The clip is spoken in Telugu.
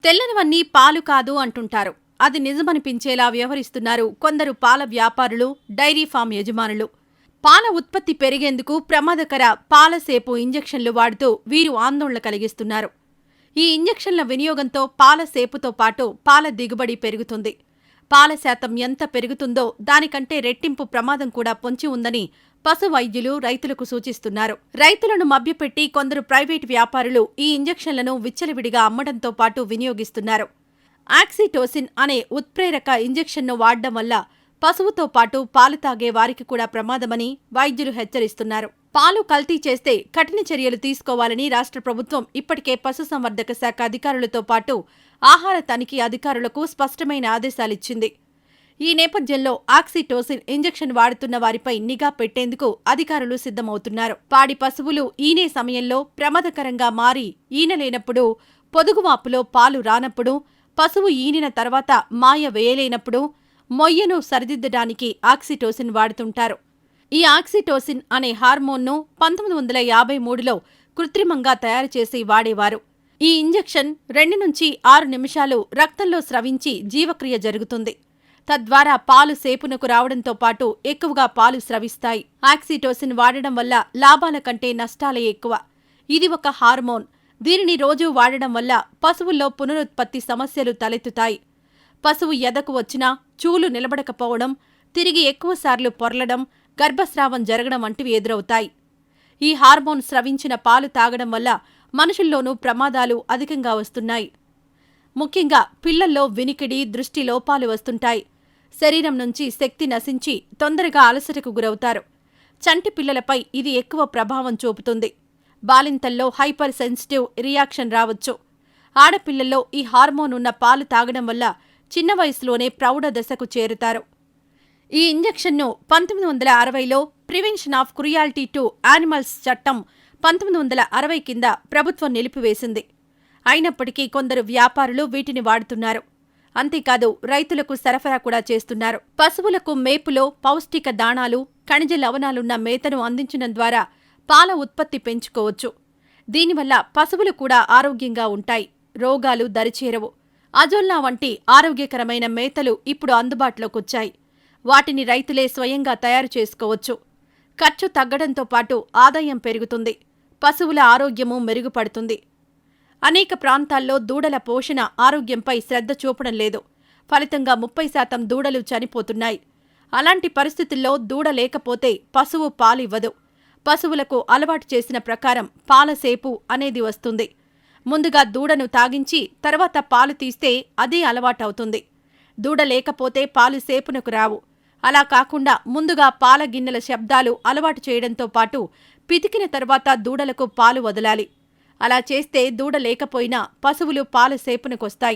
తెల్లనివన్నీ పాలు కాదు అంటుంటారు. అది నిజమనిపించేలా వ్యవహరిస్తున్నారు కొందరు పాల వ్యాపారులు, డైరీ ఫామ్ యజమానులు. పాల ఉత్పత్తి పెరిగేందుకు ప్రమాదకర పాలసేపు ఇంజెక్షన్లు వాడుతూ వీరు ఆందోళన కలిగిస్తున్నారు. ఈ ఇంజెక్షన్ల వినియోగంతో పాల సేపుతో పాటు పాల దిగుబడి పెరుగుతుంది. పాల శాతం ఎంత పెరుగుతుందో దానికంటే రెట్టింపు ప్రమాదం కూడా పొంచి ఉందని పశు వైద్యులు రైతులకు సూచిస్తున్నారు. రైతులను మభ్యపెట్టి కొందరు ప్రైవేటు వ్యాపారులు ఈ ఇంజెక్షన్లను విచ్చలవిడిగా అమ్మడంతో పాటు వినియోగిస్తున్నారు. ఆక్సిటోసిన్ అనే ఉత్ప్రేరక ఇంజెక్షన్ను వాడడం వల్ల పశువుతో పాటు పాలు తాగే వారికి కూడా ప్రమాదమని వైద్యులు హెచ్చరిస్తున్నారు. పాలు కల్తీ చేస్తే కఠిన చర్యలు తీసుకోవాలని రాష్ట్ర ప్రభుత్వం ఇప్పటికే పశుసంవర్ధక శాఖ అధికారులతో పాటు ఆహార తనిఖీ అధికారులకు స్పష్టమైన ఆదేశాలిచ్చింది. ఈ నేపథ్యంలో ఆక్సిటోసిన్ ఇంజెక్షన్ వాడుతున్న వారిపై నిఘా పెట్టేందుకు అధికారులు సిద్ధమవుతున్నారు. పాడి పశువులు ఈనే సమయంలో ప్రమాదకరంగా మారి ఈనలేనప్పుడు, పొదుగువాపులో పాలు రానప్పుడు, పశువు ఈనిన తర్వాత మాయ వేయలేనప్పుడు మొయ్యను సరిదిద్దడానికి ఆక్సిటోసిన్ వాడుతుంటారు. ఈ ఆక్సిటోసిన్ అనే హార్మోన్ను 1953లో కృత్రిమంగా తయారు చేసి వాడేవారు. ఈ ఇంజెక్షన్ 2 నుంచి 6 నిమిషాలు రక్తంలో స్రవించి జీవక్రియ జరుగుతుంది. తద్వారా పాలు సేపునకు రావడంతో పాటు ఎక్కువగా పాలు స్రవిస్తాయి. ఆక్సిటోసిన్ వాడడం వల్ల లాభాల కంటే నష్టాలే ఎక్కువ. ఇది ఒక హార్మోన్. దీనిని రోజూ వాడడం వల్ల పశువుల్లో పునరుత్పత్తి సమస్యలు తలెత్తుతాయి. పశువు ఎదకు వచ్చినా చూలు నిలబడకపోవడం, తిరిగి ఎక్కువసార్లు పొర్లడం, గర్భస్రావం జరగడం వంటివి ఎదురవుతాయి. ఈ హార్మోన్ స్రవించిన పాలు తాగడం వల్ల మనుషుల్లోనూ ప్రమాదాలు అధికంగా వస్తున్నాయి. ముఖ్యంగా పిల్లల్లో వినికిడి, దృష్టి లోపాలు వస్తుంటాయి. శరీరం నుంచి శక్తి నశించి తొందరగా అలసటకు గురవుతారు. చంటి పిల్లలపై ఇది ఎక్కువ ప్రభావం చూపుతుంది. బాలింతల్లో హైపర్ సెన్సిటివ్ రియాక్షన్ రావచ్చు. ఆడపిల్లల్లో ఈ హార్మోన్ ఉన్న పాలు తాగడం వల్ల చిన్న వయసులోనే ప్రౌఢ దశకు చేరుతారు. ఈ ఇంజెక్షన్ను 1960లో prevention of cruelty to animals చట్టం 1960 కింద ప్రభుత్వం నిలిపివేసింది. అయినప్పటికీ కొందరు వ్యాపారులు వీటిని వాడుతున్నారు. అంతేకాదు రైతులకు సరఫరా కూడా చేస్తున్నారు. పశువులకు మేపులో పౌష్టిక దాణాలు, ఖనిజ లవణాలున్న మేతను అందించడం ద్వారా పాల ఉత్పత్తి పెంచుకోవచ్చు. దీనివల్ల పశువులు కూడా ఆరోగ్యంగా ఉంటాయి. రోగాలు దరిచేరవు. అజొల్లా వంటి ఆరోగ్యకరమైన మేతలు ఇప్పుడు అందుబాటులోకొచ్చాయి. వాటిని రైతులే స్వయంగా తయారు చేసుకోవచ్చు. ఖర్చు తగ్గడంతో పాటు ఆదాయం పెరుగుతుంది. పశువుల ఆరోగ్యము మెరుగుపడుతుంది. అనేక ప్రాంతాల్లో దూడల పోషణ, ఆరోగ్యంపై శ్రద్ధ చూపడం లేదు. ఫలితంగా 30% దూడలు చనిపోతున్నాయి. అలాంటి పరిస్థితుల్లో దూడ లేకపోతే పశువు పాలివ్వదు. పశువులకు అలవాటు చేసిన ప్రకారం పాలసేపు అనేది వస్తుంది. ముందుగా దూడను తాగించి తర్వాత పాలు తీస్తే అదే అలవాటవుతుంది. దూడ లేకపోతే పాలు సేపునకు రావు. అలా కాకుండా ముందుగా పాల గిన్నెల శబ్దాలు అలవాటు చేయడంతో పాటు పితికిన తర్వాత దూడలకు పాలు వదలాలి. అలా చేస్తే దూడ లేకపోయినా పశువులు పాల సేపునకొస్తాయి.